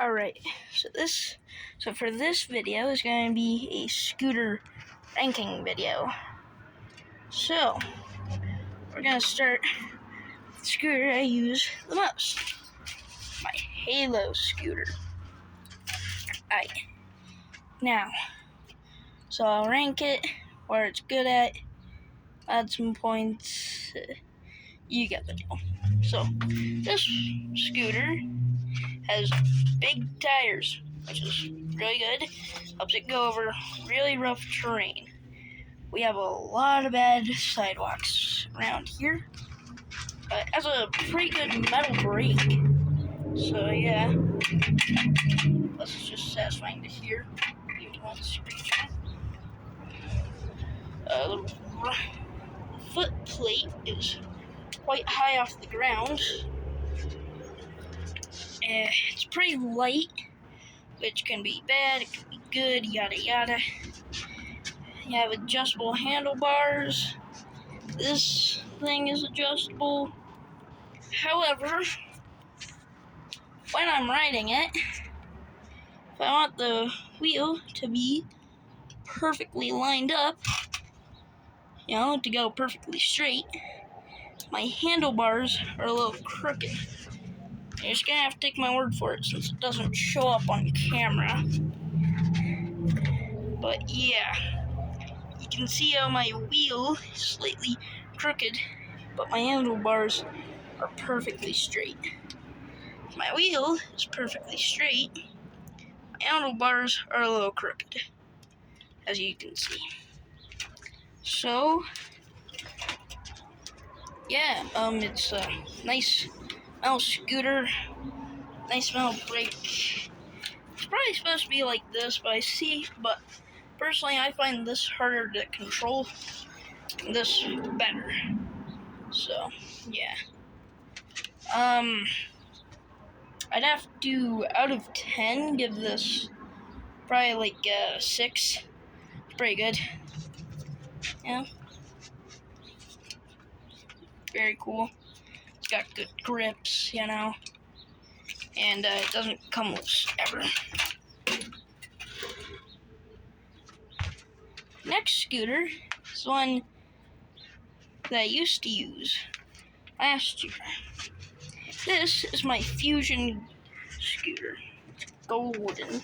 Alright, so for this video is going to be a scooter ranking video. So, we're going to start with the scooter I use the most. My Halo scooter. Alright, now, so I'll rank it where it's good at, add some points, you get the deal. So, this scooter has big tires, which is really good. Helps it go over really rough terrain. We have a lot of bad sidewalks around here. It has a pretty good metal brake. So yeah, plus it's just satisfying to hear. The foot plate is quite high off the ground. It's pretty light, which can be bad, it can be good, yada yada. You have adjustable handlebars. This thing is adjustable. However, when I'm riding it, if I want the wheel to be perfectly lined up, to go perfectly straight, my handlebars are a little crooked. You're just gonna have to take my word for it since it doesn't show up on camera. But yeah, you can see how my wheel is slightly crooked, but my handlebars are perfectly straight. If my wheel is perfectly straight, my handlebars are a little crooked, as you can see. So, yeah, it's a nice metal scooter, nice metal brake. It's probably supposed to be like this, but personally I find this harder to control, and this better. So, yeah. I'd have to, out of 10, give this probably like 6. It's pretty good. Yeah. Very cool. It's got good grips, and it doesn't come loose ever. Next scooter is one that I used to use last year. This is my Fusion scooter. It's golden.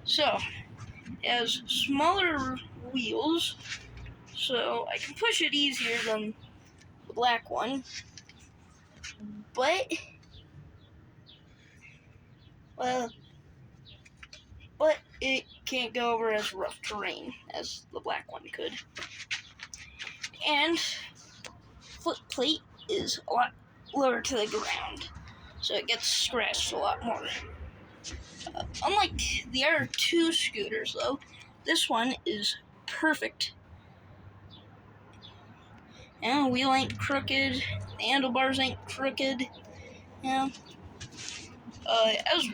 So, it has smaller wheels, so I can push it easier than the black one. But it can't go over as rough terrain as the black one could. And foot plate is a lot lower to the ground, so it gets scratched a lot more. Unlike the other two scooters, though, this one is perfect. And the wheel ain't crooked, the handlebars ain't crooked. It has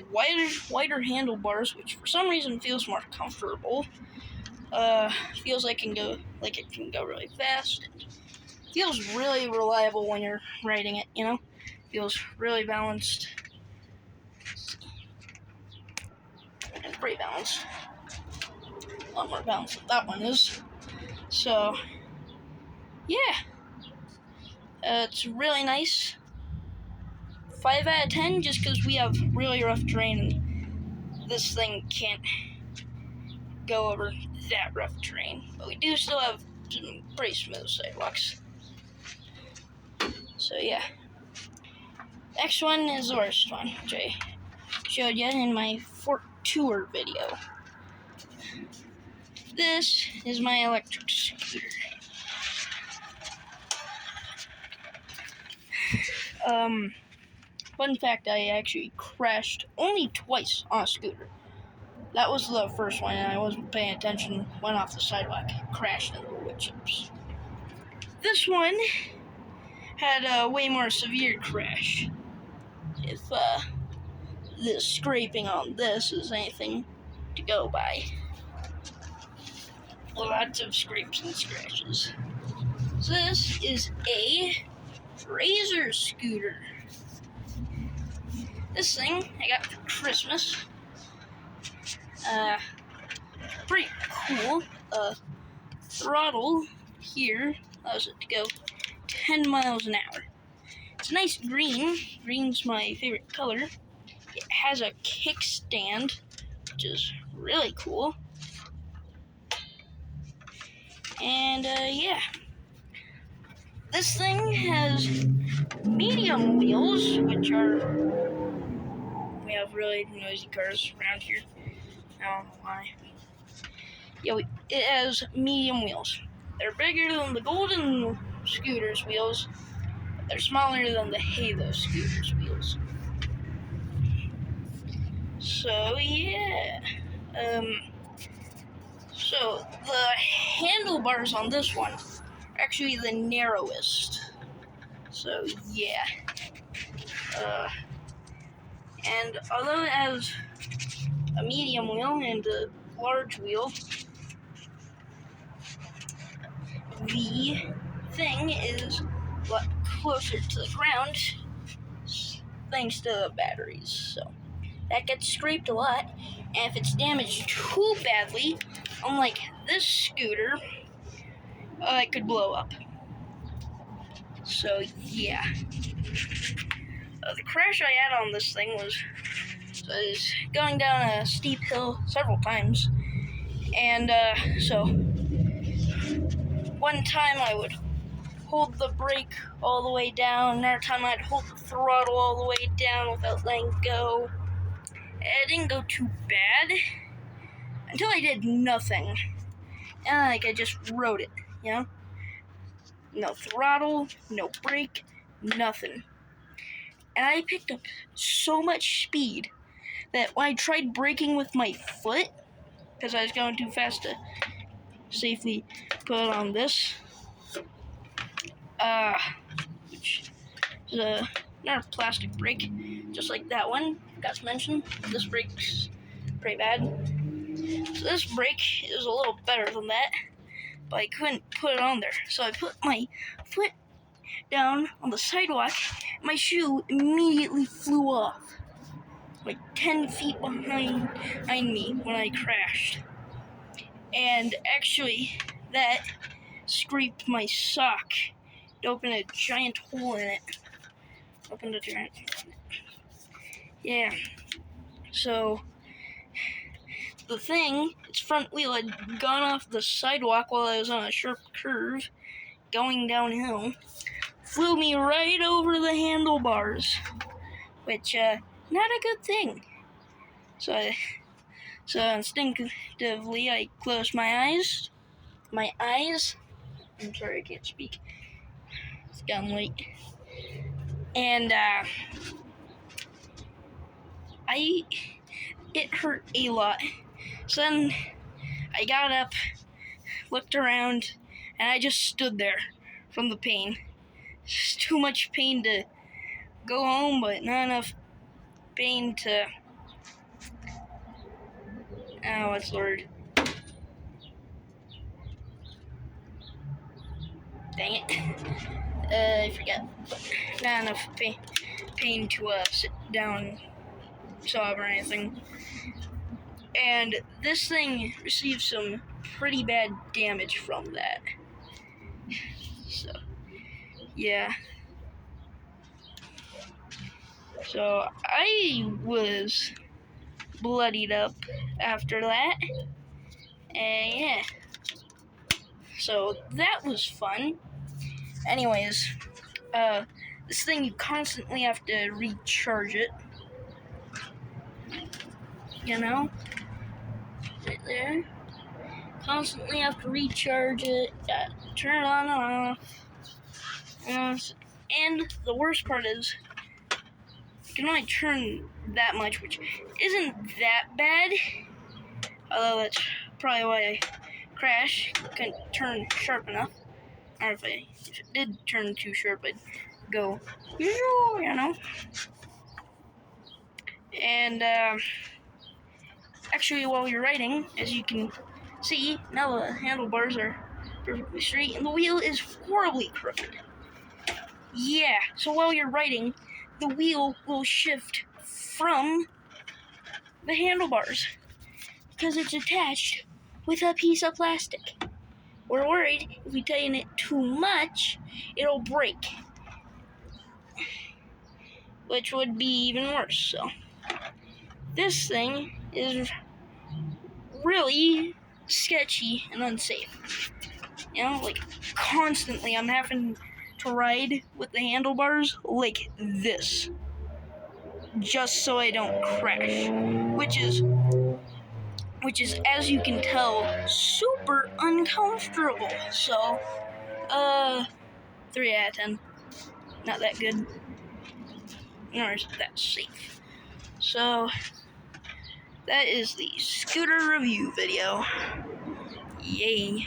wider handlebars, which for some reason feels more comfortable. Feels like it can go really fast. Feels really reliable when you're riding it, Feels really balanced. And pretty balanced. A lot more balanced than that one is. So, yeah. It's really nice. 5 out of 10, just because we have really rough terrain and this thing can't go over that rough terrain. But we do still have some pretty smooth sidewalks. So yeah. Next one is the worst one, which I showed you in my Fort Tour video. This is my electric scooter. Fun fact, I actually crashed only twice on a scooter. That was the first one, and I wasn't paying attention, went off the sidewalk, crashed into the wood chips. This one had a way more severe crash. If the scraping on this is anything to go by. Lots of scrapes and scratches. So this is a Razor scooter. This thing I got for Christmas. Pretty cool. Throttle here allows it to go 10 miles an hour. It's a nice green. Green's my favorite color. It has a kickstand, which is really cool. And yeah. This thing has medium wheels, which are... We have really noisy cars around here. I don't know why. Yeah, it has medium wheels. They're bigger than the Golden Scooter's wheels, but they're smaller than the Halo Scooter's wheels. So yeah, so the handlebars on this one are actually the narrowest. So yeah, and although it has a medium wheel and a large wheel, the thing is a lot closer to the ground thanks to the batteries, so that gets scraped a lot, and if it's damaged too badly, unlike this scooter, it could blow up. So yeah, the crash I had on this thing was going down a steep hill several times, and so one time I would hold the brake all the way down, another time I'd hold the throttle all the way down without letting go. It didn't go too bad until I did nothing, and like I just rode it, you know? No throttle, no brake, nothing. And I picked up so much speed that when I tried braking with my foot, because I was going too fast to safely put it on this, which is another plastic brake, just like that one, forgot to mention. This brake's pretty bad. So this brake is a little better than that, but I couldn't put it on there. So I put my foot down on the sidewalk, and my shoe immediately flew off, like 10 feet behind me when I crashed. And actually, that scraped my sock. It opened a giant hole in it. Yeah. So, the thing, its front wheel had gone off the sidewalk while I was on a sharp curve, going downhill, flew me right over the handlebars, which, not a good thing. So instinctively, I closed my eyes. I'm sorry, I can't speak. It's gotten late. And, it hurt a lot. So then I got up, looked around, and I just stood there from the pain. Just too much pain to go home, but not enough pain to... Oh, what's the word? Dang it. I forgot. Not enough pain to sit down, sob, or anything. And this thing received some pretty bad damage from that. So, yeah. So, I was bloodied up after that. And yeah. So, that was fun. Anyways, this thing, you constantly have to recharge it. You know? Right there. Constantly have to recharge it, turn it on and off. And the worst part is, you can only turn that much, which isn't that bad. Although that's probably why I crashed. Couldn't turn sharp enough. Or if it did turn too sharp, I'd go, you know. And actually, while you're riding, as you can see, now the handlebars are perfectly straight, and the wheel is horribly crooked. Yeah, so while you're riding, the wheel will shift from the handlebars because it's attached with a piece of plastic. We're worried if we tighten it too much, it'll break, which would be even worse. So this thing is really sketchy and unsafe. You know, like constantly I'm having to ride with the handlebars like this just so I don't crash, which is, as you can tell, super uncomfortable. So 3 out of 10. Not that good, nor is it that safe. So that is the scooter review video. Yay.